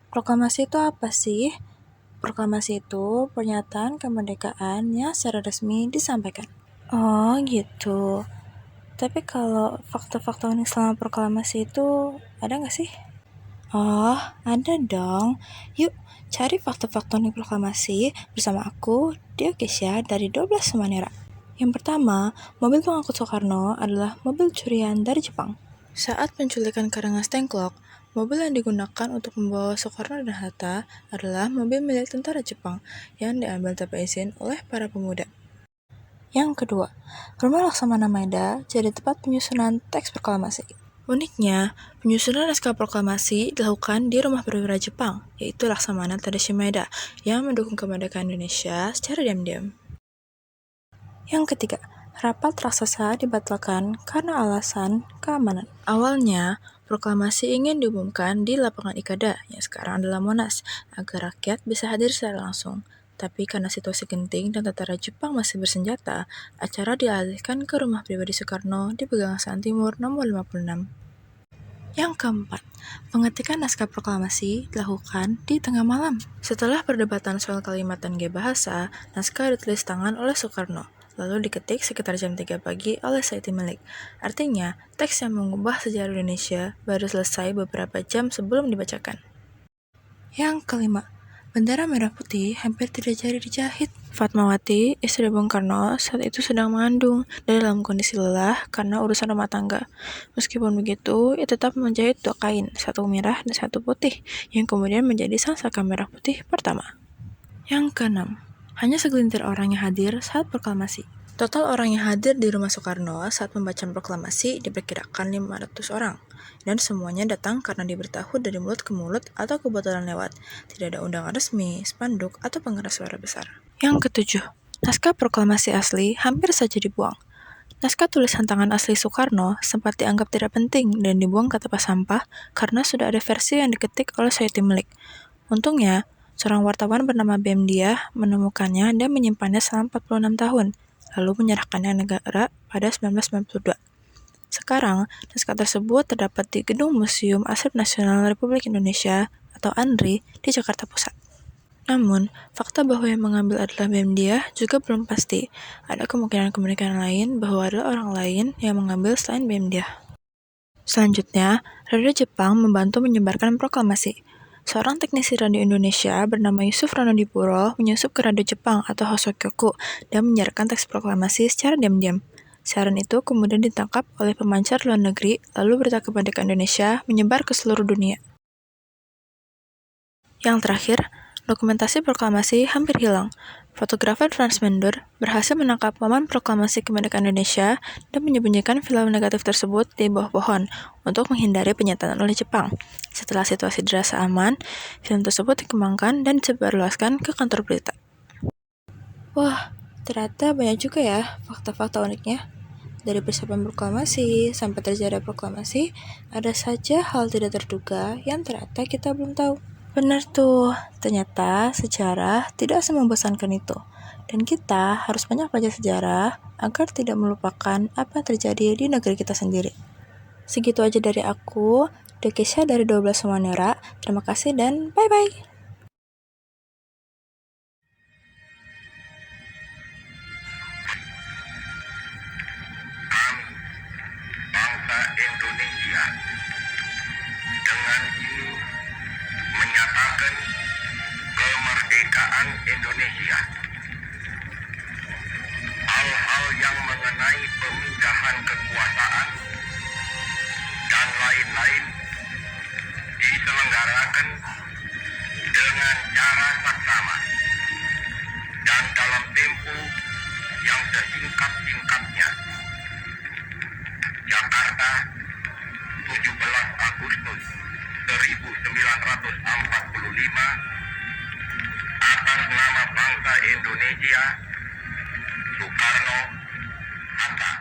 Proklamasi itu apa sih? Proklamasi itu pernyataan kemerdekaan yang secara resmi disampaikan. Oh gitu. Tapi kalau fakta-fakta unik selama proklamasi itu ada nggak sih? Oh, ada dong. Yuk, cari fakta-fakta unik proklamasi bersama aku, Dio Kesha dari 12 Semanera. Yang pertama, mobil pengangkut Soekarno adalah mobil curian dari Jepang. Saat penculikan Karangas Tengklok, mobil yang digunakan untuk membawa Soekarno dan Hatta adalah mobil milik tentara Jepang yang diambil tanpa izin oleh para pemuda. Yang kedua, Rumah Laksamana Maeda jadi tempat penyusunan teks proklamasi. Uniknya, penyusunan naskah proklamasi dilakukan di rumah perwira Jepang, yaitu Laksamana Tadashi Maeda, yang mendukung kemerdekaan Indonesia secara diam-diam. Yang ketiga, rapat raksasa dibatalkan karena alasan keamanan. Awalnya, proklamasi ingin diumumkan di lapangan Ikada, yang sekarang adalah Monas, agar rakyat bisa hadir secara langsung. Tapi karena situasi genting dan tentara Jepang masih bersenjata, acara dialihkan ke rumah pribadi Soekarno di Pegangsaan Timur nomor 56. Yang keempat, pengetikan naskah proklamasi dilakukan di tengah malam. Setelah perdebatan soal kalimat dan gaya bahasa, naskah ditulis tangan oleh Soekarno, lalu diketik sekitar jam 3 pagi oleh Saiti Milik. Artinya, teks yang mengubah sejarah Indonesia baru selesai beberapa jam sebelum dibacakan. Yang kelima, bendera merah putih hampir tidak jadi dijahit. Fatmawati, istri Bung Karno, saat itu sedang mengandung dan dalam kondisi lelah karena urusan rumah tangga. Meskipun begitu, ia tetap menjahit 2 kain, satu merah dan satu putih, yang kemudian menjadi sangsaka merah putih pertama. Yang keenam, hanya segelintir orang yang hadir saat proklamasi. Total orang yang hadir di rumah Soekarno saat pembacaan proklamasi diperkirakan 500 orang, dan semuanya datang karena diberitahu dari mulut ke mulut atau kebetulan lewat. Tidak ada undangan resmi, spanduk, atau pengeras suara besar. Yang ketujuh, naskah proklamasi asli hampir saja dibuang. Naskah tulisan tangan asli Soekarno sempat dianggap tidak penting dan dibuang ke tempat sampah karena sudah ada versi yang diketik oleh Saiti Milik. Untungnya, seorang wartawan bernama B.M. Diah menemukannya dan menyimpannya selama 46 tahun, lalu menyerahkannya negara pada 1992. Sekarang, naskah tersebut terdapat di Gedung Museum Arsip Nasional Republik Indonesia atau ANRI di Jakarta Pusat. Namun, fakta bahwa yang mengambil adalah B.M. Diah juga belum pasti. Ada kemungkinan-kemungkinan lain bahwa ada orang lain yang mengambil selain B.M. Diah. Selanjutnya, Radio Jepang membantu menyebarkan proklamasi. Seorang teknisi radio Indonesia bernama Yusuf Ronodipuro menyusup ke Radio Jepang atau Hosokyoku dan menyiarkan teks proklamasi secara diam-diam. Siaran itu kemudian ditangkap oleh pemancar luar negeri, lalu berita kemerdekaan Indonesia menyebar ke seluruh dunia. Yang terakhir, dokumentasi proklamasi hampir hilang. Fotografer Frans Mendor berhasil menangkap momen proklamasi kemerdekaan Indonesia dan menyembunyikan film negatif tersebut di bawah pohon untuk menghindari penyataan oleh Jepang. Setelah situasi dirasa aman, film tersebut dikembangkan dan disebarluaskan ke kantor berita. Wah, ternyata banyak juga ya fakta-fakta uniknya. Dari persiapan proklamasi sampai terjadi proklamasi, ada saja hal tidak terduga yang ternyata kita belum tahu. Benar tuh, ternyata sejarah tidak semembosankan itu. Dan kita harus banyak belajar sejarah agar tidak melupakan apa yang terjadi di negeri kita sendiri. Segitu aja dari aku, Dekesha dari 12 Semanera. Terima kasih dan bye-bye. Bangsa Indonesia dengan ini menyatakan kemerdekaan Indonesia. Hal-hal yang mengenai pemindahan kekuasaan dan lain-lain diselenggarakan dengan cara saksama dan dalam tempo yang sesingkat-singkatnya. Jakarta, 17 Agustus 1945, atas nama bangsa Indonesia, Soekarno, Hatta.